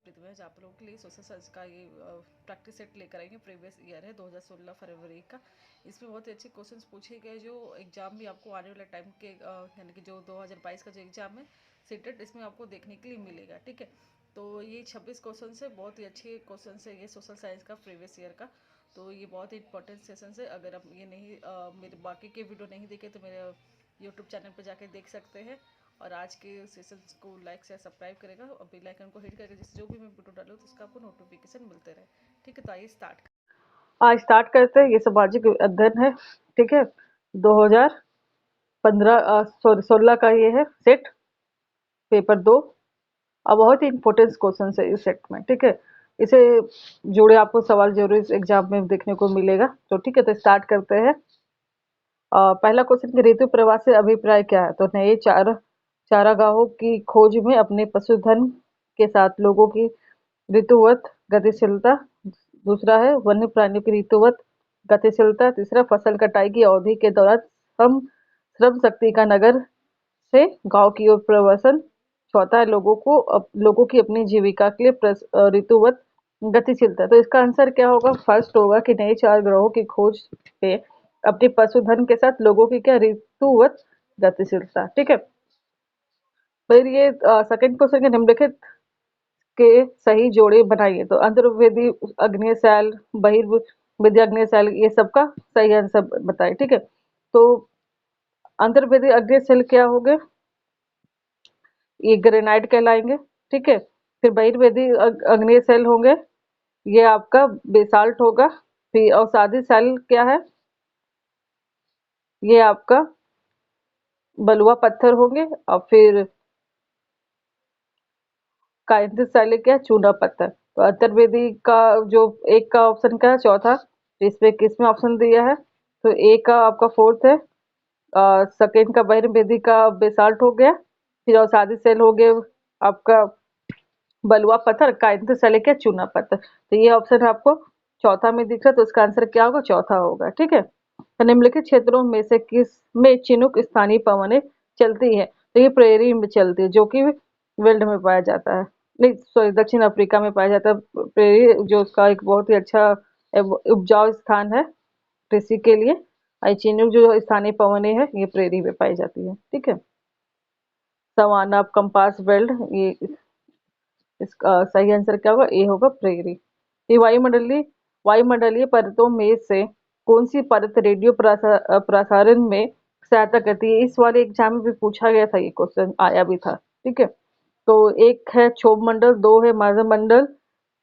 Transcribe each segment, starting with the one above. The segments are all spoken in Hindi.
मैं आप लोगों के लिए सोशल साइंस का ये प्रैक्टिस सेट लेकर आएंगे। प्रीवियस ईयर है 2016 फरवरी का। इसमें बहुत ही अच्छे क्वेश्चंस पूछे गए जो एग्जाम भी आपको आने वाले टाइम के यानी कि जो 2022 का जो एग्जाम है सीटेट, इसमें आपको देखने के लिए मिलेगा। ठीक है, तो ये 26 क्वेश्चन है, बहुत ही अच्छे क्वेश्चन है ये सोशल साइंस का प्रीवियस ईयर का। तो ये बहुत ही इंपॉर्टेंट सेशन है। अगर आप ये नहीं मेरे बाकी के वीडियो नहीं देखे तो मेरे यूट्यूब चैनल पर जाकर देख सकते हैं। और आज के सेशन को लाइक से सब्सक्राइब करेगा और बेल आइकन को हिट करेगा, जिससे जो भी मैं वीडियो डालूँ तो उसका आपको नोटिफिकेशन मिलते रहे। ठीक है, तो आइए स्टार्ट। आज स्टार्ट करते हैं। ये सामाजिक अध्ययन है। ठीक है, 2015 सॉरी 16 का ये है सेट पेपर 2। अब बहुत ही इंपॉर्टेंट क्वेश्चन है इस सेट में। ठीक है, इसे जुड़े आपको सवाल जरूर इस एग्जाम में देखने को मिलेगा। तो ठीक है, तो स्टार्ट करते हैं। पहला क्वेश्चन कि ऋतु प्रवाह से अभिप्राय क्या है? तो नए चारागाहों की खोज में अपने पशुधन के साथ लोगों की ऋतुवत गतिशीलता। दूसरा है वन्य प्राणियों की ऋतुवत गतिशीलता। तीसरा फसल कटाई की अवधि के दौरान श्रम श्रम शक्ति का नगर से गांव की ओर प्रवासन। चौथा है लोगों की अपनी जीविका के लिए ऋतुवत गतिशीलता। तो इसका आंसर क्या होगा? फर्स्ट होगा कि नए चार ग्रहों की खोज पे अपने पशुधन के साथ लोगों की क्या ऋतुवत गतिशीलता। ठीक है, फिर ये सेकंड क्वेश्चन के निम्नलिखित के सही जोड़े बनाइए। तो अंतर्वेदी अग्नेय शैल, बहिर्वेदी अग्नेय शैल, ये सबका सही आंसर बताइए। ठीक है, तो अंतर्वेदी अग्नेय शैल क्या हो गए? ये ग्रेनाइट कहलाएंगे। ठीक है, फिर बहिर्वेदी अग्नेय शैल होंगे, ये आपका बेसाल्ट होगा। फिर अवसादी शैल क्या है? ये आपका बलुआ पत्थर होंगे। और फिर काइंथिस शैल क्या है? चूना पत्थर। तो अंतर्वेदी का जो एक का ऑप्शन क्या है? चौथा। तो इसमें किसमें ऑप्शन दिया है? तो ए का आपका फोर्थ है। सेकेंड का बहिर्वेदी का बेसाल्ट हो गया। फिर अवसादी सेल हो गए आपका बलुआ पत्थर। काइंथिस शैल क्या? चूना पत्थर। तो ये ऑप्शन आपको चौथा में दिख रहा है, तो इसका आंसर क्या होगा? चौथा होगा। ठीक है, तो निम्नलिखित क्षेत्रों में से किस में चिनूक स्थानीय पवनें चलती है? तो ये प्रेरी में चलती है, जो कि वेल्ड में पाया जाता है, नहीं सॉरी दक्षिण अफ्रीका में पाया जाता है। प्रेरी जो उसका एक बहुत ही अच्छा उपजाऊ स्थान है कृषि के लिए। और चिनूक जो स्थानीय पवनें है ये प्रेरी में पाई जाती है। ठीक है, सवाना कंपास बेल्ट, ये इसका सही आंसर क्या होगा? ए होगा प्रेरी। ये वायुमंडलीय परतों में से कौन सी परत रेडियो प्रसारण में सहायता करती है? इस वाले एग्जाम में भी पूछा गया था, ये क्वेश्चन आया भी था। ठीक है, तो एक है क्षोभ मंडल, दो है मर्द मंडल,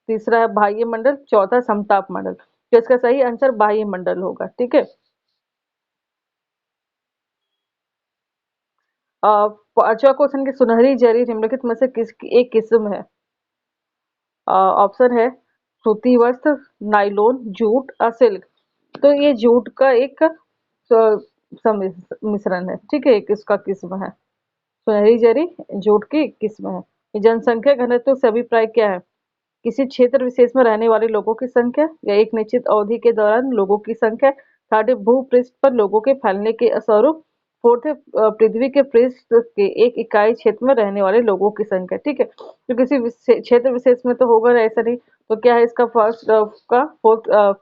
तीसरा है बाह्य मंडल, चौथा समताप मंडल। तो इसका सही आंसर बाह्य मंडल होगा। ठीक है, पांचवा क्वेश्चन की सुनहरी जरी निम्नलिखित में से किसकी एक किस्म है? ऑप्शन है सूती वस्त्र, नाइलोन, जूट और सिल्क। तो ये जूट का एक मिश्रण है। ठीक है, एक इसका किस्म है। सुनहरी जरी जूट की किस्म है। जनसंख्या घनत्व से अभिप्राय क्या है? किसी क्षेत्र विशेष में रहने वाले लोगों की संख्या या एक निश्चित अवधि के दौरान लोगों की संख्या। थर्ड है भूपृष्ठ पर लोगों के फैलने के स्वरूप। फोर्थ है पृथ्वी के पृष्ठ के एक इकाई क्षेत्र में रहने वाले लोगों की संख्या। ठीक है, तो किसी क्षेत्र विशेष में तो होगा ना, ऐसा नहीं। तो क्या है इसका फर्स्ट का फोर्थ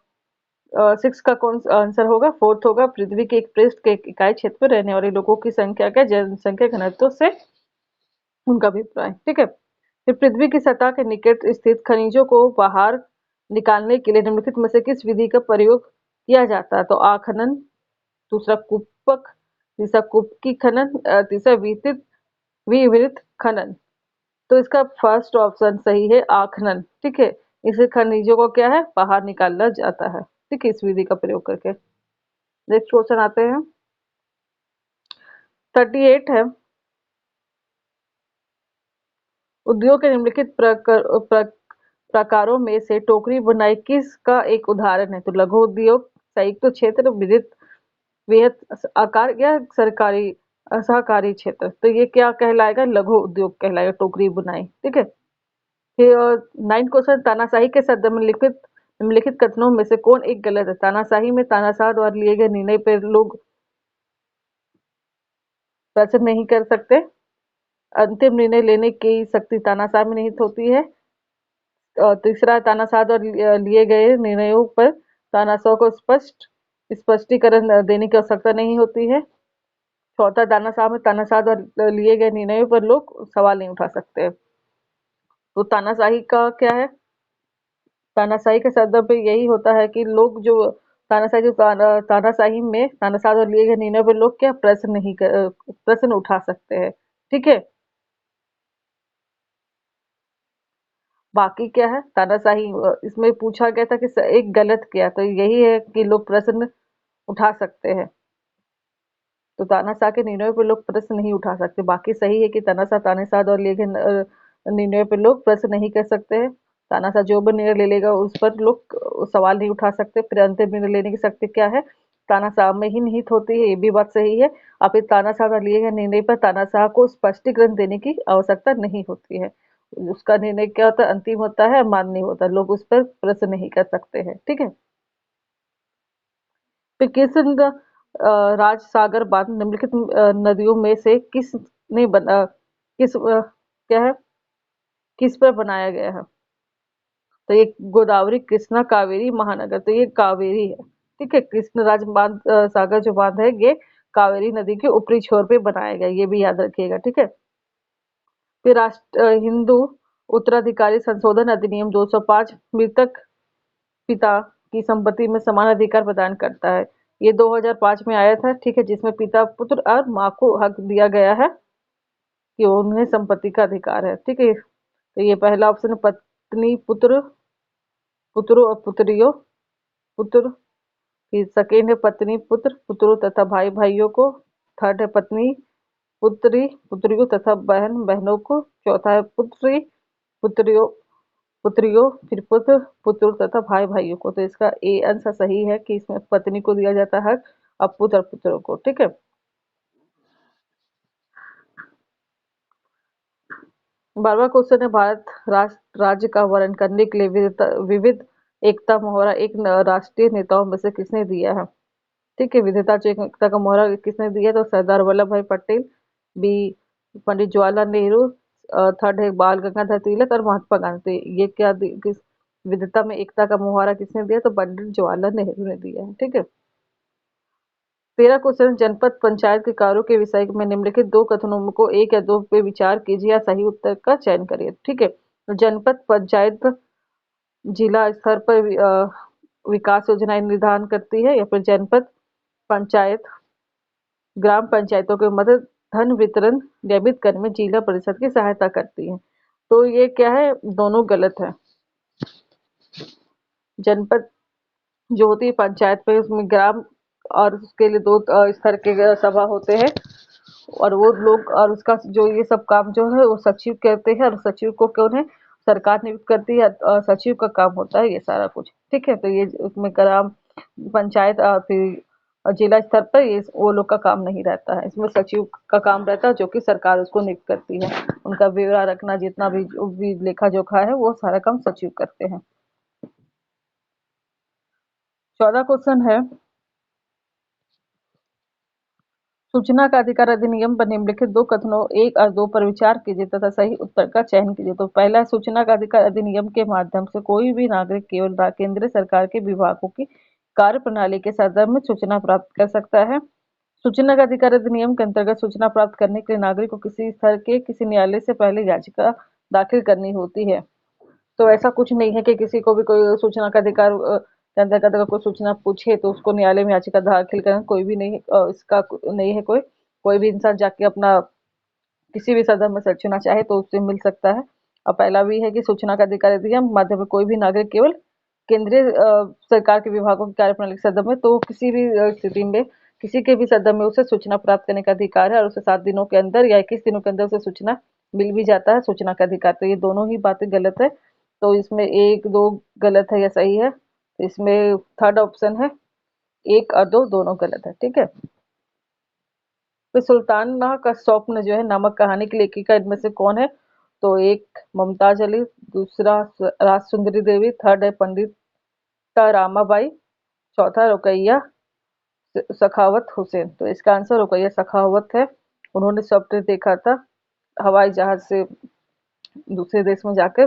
सिक्स का कौन सा आंसर होगा? फोर्थ होगा, पृथ्वी के एक पृष्ठ के एक इकाई क्षेत्र में रहने वाले लोगों की संख्या का जनसंख्या घनत्व से उनका अभिप्राय। ठीक है, फिर पृथ्वी की सतह के निकट स्थित खनिजों को बाहर निकालने के लिए निम्नलिखित में से किस विधि का प्रयोग किया जाता है? तो आखनन, दूसरा कूपक, तीसरा कुपकी खनन, तीसरा विवृत खनन। तो इसका फर्स्ट ऑप्शन सही है, आखनन। ठीक है, इससे खनिजों को क्या है? बाहर निकाला जाता है। ठीक है, इस विधि का प्रयोग करके। नेक्स्ट क्वेश्चन आते हैं। 38 है, उद्योग के निम्नलिखित प्रकारों में से टोकरी बुनाई किस का एक उदाहरण है? तो लघु उद्योग, संयुक्त क्षेत्र, वृहत आकार या सरकारी सहकारी क्षेत्र। तो ये क्या कहलाएगा? लघु उद्योग कहलाएगा, टोकरी बुनाई। ठीक है, फिर 9 क्वेश्चन, तानाशाही के शब्द में निम्नलिखित कथनों में से कौन एक गलत है? तानाशाही में तानाशाह द्वारा लिए गए निर्णय पर लोग प्रश्न नहीं कर सकते। अंतिम निर्णय लेने की शक्ति तानाशाह में निहित होती है। तीसरा है तानाशाह और लिए गए निर्णयों पर तानाशाह को स्पष्टीकरण देने की आवश्यकता नहीं होती है। चौथा, तानाशाह में तानाशाह और लिए गए निर्णयों पर लोग सवाल नहीं उठा सकते। तो तानाशाही का क्या है? तानाशाही के संदर्भ में यही होता है कि लोग जो तानाशाही में तानाशाह और लिए गए निर्णयों पर लोग क्या प्रश्न उठा सकते हैं। ठीक है। बाकी क्या है तानाशाही, इसमें पूछा गया था कि एक गलत क्या, तो यही है कि लोग प्रश्न उठा सकते हैं। तो तानाशाह के निर्णयों पर लोग प्रश्न नहीं उठा सकते। बाकी सही है कि तानाशाह तानाशाह और लिए गए निर्णयों पर लोग प्रश्न नहीं कर सकते हैं। तानाशाह जो भी निर्णय ले लेगा उस पर लोग सवाल नहीं उठा सकते। फिर अंतिम निर्णय लेने की शक्ति क्या है? तानाशाह में ही निहित होती है, ये भी बात सही है। अब इस तानाशाह द्वारा लिए गए निर्णय पर तानाशाह को स्पष्टीकरण देने की आवश्यकता नहीं होती है। उसका निर्णय क्या होता है? अंतिम होता है, मान्य होता है, लोग उस पर प्रश्न नहीं कर सकते हैं। ठीक है। फिर राज सागर बांध निम्नलिखित नदियों में से क्या है, किस पर बनाया गया है? तो ये गोदावरी, कृष्णा, कावेरी, महानगर। तो ये कावेरी है। ठीक है। कृष्ण राज सागर जो बांध है ये कावेरी नदी के ऊपरी छोर पे बनाया गया, ये भी याद रखिएगा। ठीक है। फिर हिंदू उत्तराधिकारी संशोधन अधिनियम 205 मृतक पिता की संपत्ति में समान अधिकार प्रदान करता है। ये 2005 में आया था। ठीक है। जिसमें पिता, पुत्र और माँ को हक दिया गया है कि उन्हें संपत्ति का अधिकार है। ठीक है। तो ये पहला ऑप्शन है पत्नी, पुत्र, पुत्रों और पुत्रियों, पुत्र। फिर सेकेंड है पत्नी, पुत्र, पुत्रों तथा भाई भाइयों को। थर्ड है पत्नी, पुत्री, पुत्रियों तथा बहन बहनों को। चौथा है पुत्री, पुत्रियों, पुत्रियों, फिर पुत्र, पुत्रों तथा भाई भाइयों को। तो इसका ए आंसर सही है कि इसमें पत्नी को दिया जाता है और पुत्र पुत्रों को। ठीक है। 12वां क्वेश्चन है भारत राष्ट्र राज्य का वर्णन करने के लिए विविध एकता मोहरा एक राष्ट्रीय नेताओं में से किसने दिया है? ठीक है। विविधता जो एकता का मोहरा किसने दिया है? तो सरदार वल्लभ भाई पटेल, बी पंडित जवाहरलाल नेहरू, थर्ड है बाल गंगाधर तिलक और महात्मा गांधी। ये किस विविधता में एकता का मुहावरा किसने दिया? तो पंडित जवाहरलाल नेहरू ने दिया है। ठीक है। 13 क्वेश्चन, जनपद पंचायत के कार्यों के विषय में निम्नलिखित दो कथनों को एक या दो पे विचार कीजिए या सही उत्तर का चयन करिए। ठीक है। तो जनपद पंचायत जिला स्तर पर विकास योजनाएं निर्धारण करती है, या फिर जनपद पंचायत ग्राम पंचायतों के मध्य धन वितरण नियमित करने में जिला परिषद की सहायता करती है। तो ये क्या है? दोनों गलत है। जनपद जो होती है पंचायत में, उसमें ग्राम और उसके लिए दो स्तर के सभा होते हैं, और वो लोग और उसका जो ये सब काम जो है वो सचिव करते हैं, और सचिव को कौन है? सरकार नियुक्त करती है, और सचिव का काम होता है ये सारा कुछ। ठीक है। तो ये उसमें ग्राम पंचायत और फिर जिला स्तर पर ये वो लोग का काम नहीं रहता है। इसमें सचिव का काम रहता है, जो कि सरकार उसको नियुक्त करती है। उनका ब्यौरा रखना, जितना भी जो भी लेखा जोखा है, वो सारा काम सचिव करते हैं। 14 क्वेश्चन है, सूचना का अधिकार अधिनियम पर निम्नलिखित दो कथनों एक और दो पर विचार कीजिए तथा सही उत्तर का चयन कीजिए। तो पहला है, सूचना का अधिकार अधिनियम के माध्यम से कोई भी नागरिक केवल केंद्र सरकार के विभागों की कार्य प्रणाली के संदर्भ में सूचना प्राप्त कर सकता है। सूचना का अधिकार अधिनियम के अंतर्गत सूचना प्राप्त करने के लिए नागरिक को किसी स्तर के किसी न्यायालय से पहले याचिका दाखिल करनी होती है। तो ऐसा कुछ नहीं है कि किसी को भी कोई सूचना का अधिकार के अंतर्गत अगर कोई सूचना पूछे तो उसको न्यायालय में याचिका दाखिल करना कोई भी नहीं, इसका नहीं है। कोई भी इंसान जाके अपना किसी भी सदन में सूचना चाहे तो उससे मिल सकता है। और पहला भी है कि सूचना का अधिकार अधिनियम माध्यम में कोई भी नागरिक केवल केंद्रीय सरकार के विभागों की कार्यप्रणाली के सदन में, तो किसी भी स्थिति में किसी के भी सदन में उसे सूचना प्राप्त करने का अधिकार है, और उसे 7 दिनों के अंदर या 21 दिनों के अंदर उसे सूचना मिल भी जाता है सूचना का अधिकार। तो ये दोनों ही बातें गलत है। तो इसमें एक दो गलत है या सही है? तो इसमें थर्ड ऑप्शन है, एक और दो दोनों गलत है। ठीक है। फिर सुल्ताना का स्वप्न जो है नामक कहानी की लेखिका इनमें से कौन है? तो एक मुमताज अली, दूसरा राज सुंदरी देवी, थर्ड है पंडिता रामाबाई, चौथा रुकैया सखावत हुसैन। तो इसका आंसर रुकैया सखावत है। उन्होंने स्वप्न देखा था हवाई जहाज से दूसरे देश में जाकर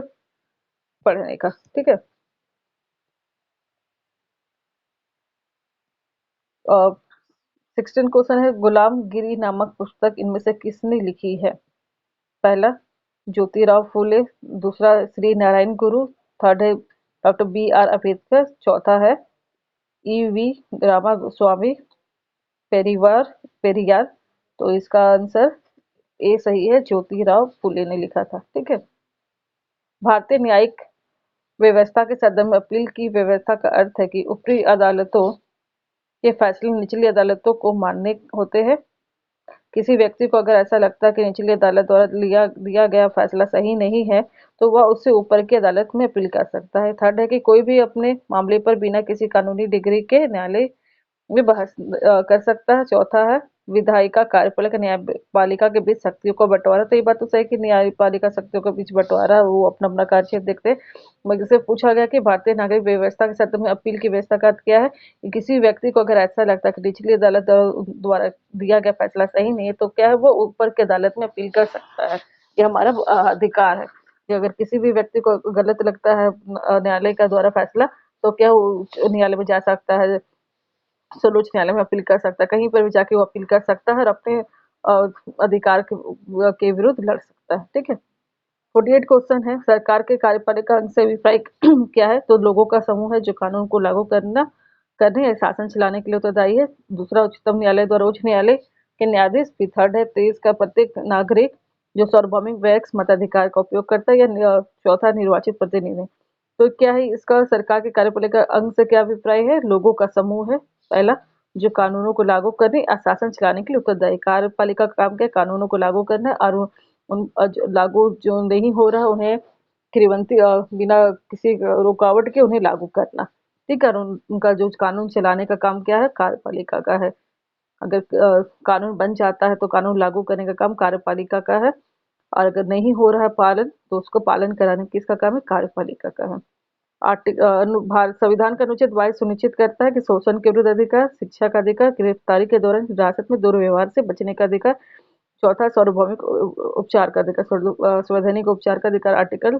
पढ़ने का, ठीक है। 16 क्वेश्चन है, गुलामगिरी नामक पुस्तक इनमें से किसने लिखी है? पहला ज्योतिराव फूले, दूसरा श्री नारायण गुरु, थर्ड है डॉक्टर बी आर अम्बेडकर, चौथा है ई वी रामास्वामी पेरिवार पेरियार। तो इसका आंसर ए सही है, ज्योतिराव फूले ने लिखा था, ठीक है। भारतीय न्यायिक व्यवस्था के संदर्भ में अपील की व्यवस्था का अर्थ है कि ऊपरी अदालतों के फैसले निचली अदालतों को मानने होते हैं। किसी व्यक्ति को अगर ऐसा लगता है कि निचली अदालत द्वारा दिया गया फैसला सही नहीं है, तो वह उससे ऊपर की अदालत में अपील कर सकता है। थर्ड है कि कोई भी अपने मामले पर बिना किसी कानूनी डिग्री के न्यायालय में बहस कर सकता है। चौथा है विधायिका कार्यपालिका न्यायपालिका के बीच शक्तियों का बंटवारा। तो ये बात तो सही कि न्यायपालिका शक्तियों के बीच बंटवारा, वो अपना अपना कार्यक्षेत्र देखते हैं। मगर से पूछा गया कि भारतीय नागरिक व्यवस्था के संदर्भ में अपील की व्यवस्था का अर्थ क्या है? कि किसी व्यक्ति को अगर ऐसा लगता है कि निचली अदालत द्वारा दिया गया फैसला सही नहीं है, तो क्या है, वो ऊपर की अदालत में अपील कर सकता है। ये हमारा अधिकार है कि अगर किसी भी व्यक्ति को गलत लगता है न्यायालय का द्वारा फैसला, तो क्या वो उच्च न्यायालय में जा सकता है, सर्वोच्च न्यायालय में अपील कर सकता है, कहीं पर भी जाके वो अपील कर सकता है और अपने अधिकार के विरुद्ध लड़ सकता है, ठीक है। 48 क्वेश्चन है, सरकार के कार्यपालिका अंग से अभिप्राय क्या है? तो लोगों का समूह है जो कानून को लागू करने या शासन चलाने के लिए उत्तरदायी है। दूसरा उच्चतम न्यायालय द्वारा उच्च न्यायालय के न्यायाधीश। फिर थर्ड है देश का प्रत्येक नागरिक जो सार्वभौमिक वैक्स मताधिकार का उपयोग करता है। या चौथा निर्वाचित प्रतिनिधि। तो क्या है इसका सरकार के कार्यपालिका अंग से क्या अभिप्राय है? लोगों का समूह है पहला, जो कानूनों को लागू करने या शासन चलाने के लिए उत्तरदायी। कार्यपालिका का काम क्या है? कानूनों को लागू करना और लागू जो नहीं हो रहा उन्हें क्रियवंती बिना किसी रुकावट के उन्हें लागू करना, ठीक है। और उनका जो कानून चलाने का काम क्या है? कार्यपालिका का है। अगर कानून बन जाता है तो कानून लागू करने का काम कार्यपालिका का है, और अगर नहीं हो रहा है पालन, तो उसको पालन कराने किसका काम है? कार्यपालिका का है। भारत संविधान का अनुच्छेद 22 सुनिश्चित करता है कि शोषण के विरुद्ध अधिकार, शिक्षा का अधिकार, गिरफ्तारी के दौरान हिरासत में दुर्व्यवहार से बचने का अधिकार। चौथा सार्वभौमिक उपचार का अधिकार, संवैधानिक उपचार का अधिकार आर्टिकल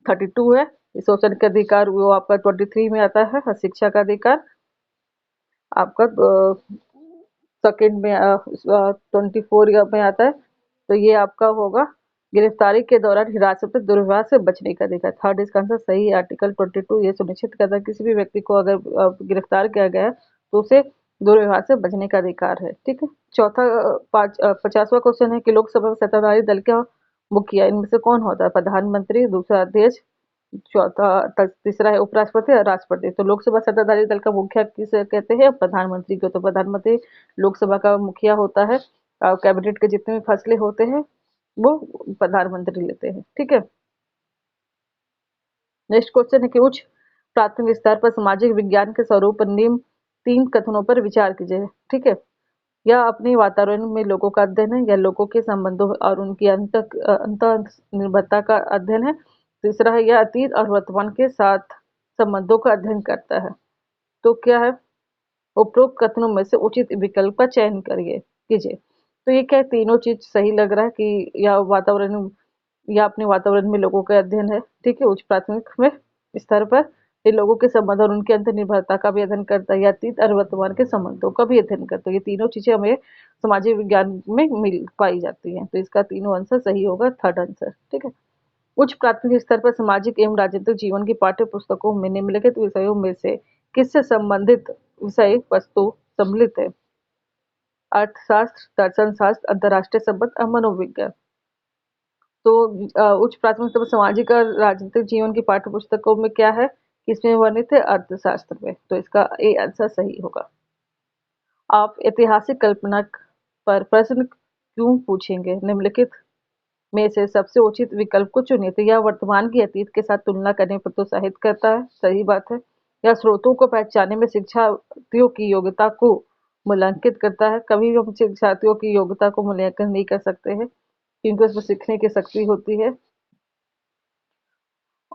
32 है। शोषण के अधिकार वो आपका 23 में आता है। और शिक्षा का अधिकार आपका सेकंड में 24 में आता है। तो ये आपका होगा गिरफ्तारी के दौरान हिरासत में दुर्व्यवहार से बचने का अधिकार। थर्ड इसका आंसर सही है, आर्टिकल 22 ये सुनिश्चित करता है किसी भी व्यक्ति को अगर गिरफ्तार किया गया है तो उसे दुर्व्यवहार से बचने का अधिकार है, ठीक है। चौथा 50वां क्वेश्चन है कि लोकसभा में सत्ताधारी दल का मुखिया इनमें से कौन होता है? प्रधानमंत्री, दूसरा अध्यक्ष, तीसरा है उपराष्ट्रपति और राष्ट्रपति। तो लोकसभा सत्ताधारी दल का मुखिया किसे कहते हैं? प्रधानमंत्री को। तो प्रधानमंत्री लोकसभा का मुखिया होता है। कैबिनेट के जितने भी फैसले होते हैं वो प्रधानमंत्री लेते हैं, ठीक है। नेक्स्ट क्वेश्चन है कि उच्च प्राथमिक स्तर पर सामाजिक विज्ञान के स्वरूप निम्न 3 कथनों पर विचार कीजिए, ठीक है। यह अपने वातावरण में लोगों का अध्ययन है, या लोगों के संबंधों और उनकी अंत निर्भरता का अध्ययन है। तीसरा है यह अतीत और वर्तमान के साथ संबंधों का अध्ययन करता है। तो क्या है? उपरोक्त कथनों में से उचित विकल्प का चयन करिए कीजिए। तो ये क्या, तीनों चीज सही लग रहा है कि यह वातावरण या अपने वातावरण में लोगों का अध्ययन है, ठीक है। उच्च प्राथमिक में स्तर पर ये लोगों के संबंध और उनकी अंतर्निर्भरता का भी अध्ययन करता है, या अतीत और वर्तमान के संबंधों का भी अध्ययन करता है। ये तीनों चीजें हमें सामाजिक विज्ञान में मिल पाई जाती हैं। तो इसका तीनों आंसर सही होगा, थर्ड आंसर, ठीक है। उच्च प्राथमिक स्तर पर सामाजिक एवं राजनीतिक जीवन की पाठ्य पुस्तकों में निम्नलिखित विषयों में से किससे संबंधित विषय वस्तु सम्मिलित है? अर्थशास्त्र, दर्शन शास्त्र, अंतर्राष्ट्रीय संबंध और मनोविज्ञान। तो उच्च प्राथमिक स्तर पर सामाजिक और राजनीतिक जीवन की पाठ्य पुस्तकों में क्या है? किसमें वर्णित है? अर्थशास्त्र में। तो इसका ए आंसर सही होगा। आप ऐतिहासिक कल्पना पर प्रश्न क्यों पूछेंगे? निम्नलिखित में से सबसे उचित विकल्प को चुनिए। तो यह वर्तमान की अतीत के साथ तुलना करने पर प्रोत्साहित करता है, सही बात है। यह स्रोतों को पहचानने में शिक्षार्थियों की योग्यता को मूल्यांकित करता है। कभी भी हम शिक्षार्थियों की योग्यता को मूल्यांकन नहीं कर सकते हैं, क्योंकि उसमें सीखने की शक्ति होती है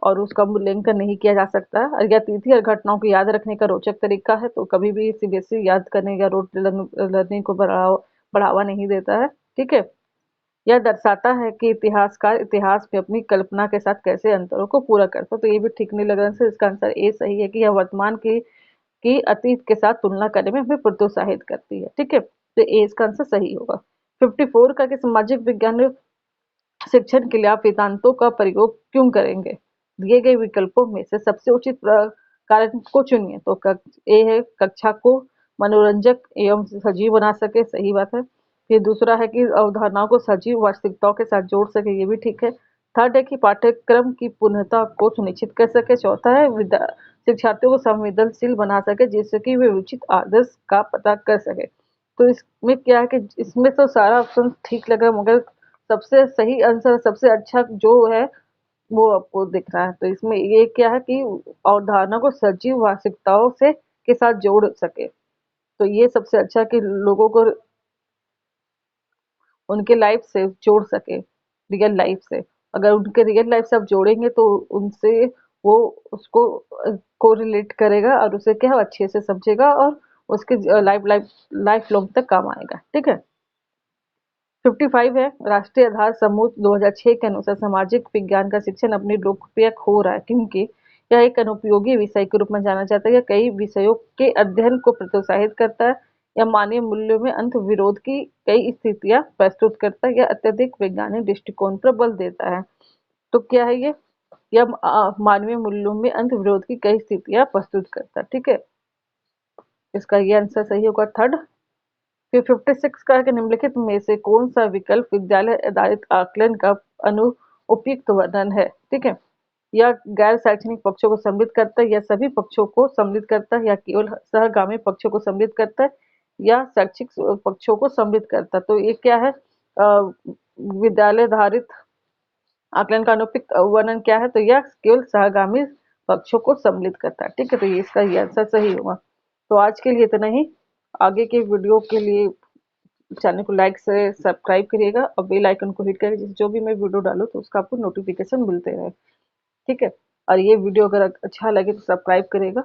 और उसका मूल्यांकन नहीं किया जा सकता है। और यह तिथि और घटनाओं को याद रखने का रोचक तरीका है। तो कभी भी सीबीएसई याद करने या रोट लर्निंग को बढ़ावा नहीं देता है, ठीक है। यह दर्शाता है कि इतिहासकार इतिहास में अपनी कल्पना के साथ कैसे अंतरों को पूरा करता है। तो ये भी ठीक नहीं लग रहा है, इसका आंसर ए सही है कि यह वर्तमान की अतीत के साथ तुलना करने में हमें प्रोत्साहित करती है। ठीक है, तो ए इसका आंसर सही होगा। 54 का कि सामाजिक विज्ञान में शिक्षण के लिए आप वेदांतों का प्रयोग क्यों करेंगे? दिए गए विकल्पों में से सबसे उचित कारण को चुनिए। तो ए है कक्षा को मनोरंजक एवं सजीव बना सके, सही बात है। फिर दूसरा है कि अवधारणाओं को सजीव वास्तविकताओं के साथ जोड़ सके, ये भी ठीक है। थर्ड है कि पाठ्यक्रम की पूर्णता को सुनिश्चित कर सके। चौथा है शिक्षार्थियों को संवेदनशील बना सके जिससे कि वे उचित आदर्श का पता कर सके। तो इसमें क्या है कि इसमें तो सारा ऑप्शन ठीक लग रहा है, मगर सबसे सही आंसर, सबसे अच्छा जो है वो आपको दिख रहा है। तो इसमें ये क्या है कि अवधारणा को सजीव वास्तविकताओं से के साथ जोड़ सके। तो ये सबसे अच्छा कि लोगों को उनके लाइफ से जोड़ सके, रियल लाइफ से। अगर उनके रियल लाइफ से आप जोड़ेंगे तो उनसे वो उसको कोरिलेट करेगा और उसे क्या अच्छे से समझेगा और उसके लाइफ लाइफ लाइफ लॉन्ग तक काम आएगा। ठीक है। 55 है राष्ट्रीय आधार समूह 2006 के अनुसार सामाजिक विज्ञान का शिक्षण अपनी लोकप्रिय हो रहा है क्योंकि यह एक अनुपयोगी विषय के रूप में जाना जाता है। यह कई विषयों के अध्ययन को प्रोत्साहित करता है। यह मानवीय मूल्यों में अंत विरोध की कई स्थितियां प्रस्तुत करता है। यह अत्यधिक वैज्ञानिक दृष्टिकोण पर बल देता है। तो क्या है ये? यह मानवीय मूल्यों में अंत विरोध की कई स्थितियां प्रस्तुत करता है। ठीक है, इसका ये आंसर सही होगा थर्ड। फिर 56 का है कि निम्नलिखित में से कौन सा विकल्प विद्यालय आधारित आकलन का अनु उपयुक्त वर्णन है? ठीक है, या गैर शैक्षणिक पक्षों को सम्मिलित करता है, या सभी पक्षों को सम्मिलित करता है, या केवल सहगामी पक्षों को सम्मिलित करता है, या शैक्षिक पक्षों को सम्मिलित करता है। तो ये क्या है? विद्यालय आधारित आकलन का अनुपयुक्त वर्णन क्या है? तो यह केवल सहगामी पक्षों को सम्मिलित करता है। ठीक है, तो ये इसका ये आंसर सही होगा। तो आज के लिए इतना ही। आगे के वीडियो के लिए चैनल को लाइक से सब्सक्राइब करिएगा और बेल आइकन को हिट करिए, जिससे जो भी मैं वीडियो डालूँ तो उसका आपको नोटिफिकेशन मिलते रहे। ठीक है, और ये वीडियो अगर अच्छा लगे तो सब्सक्राइब करिएगा।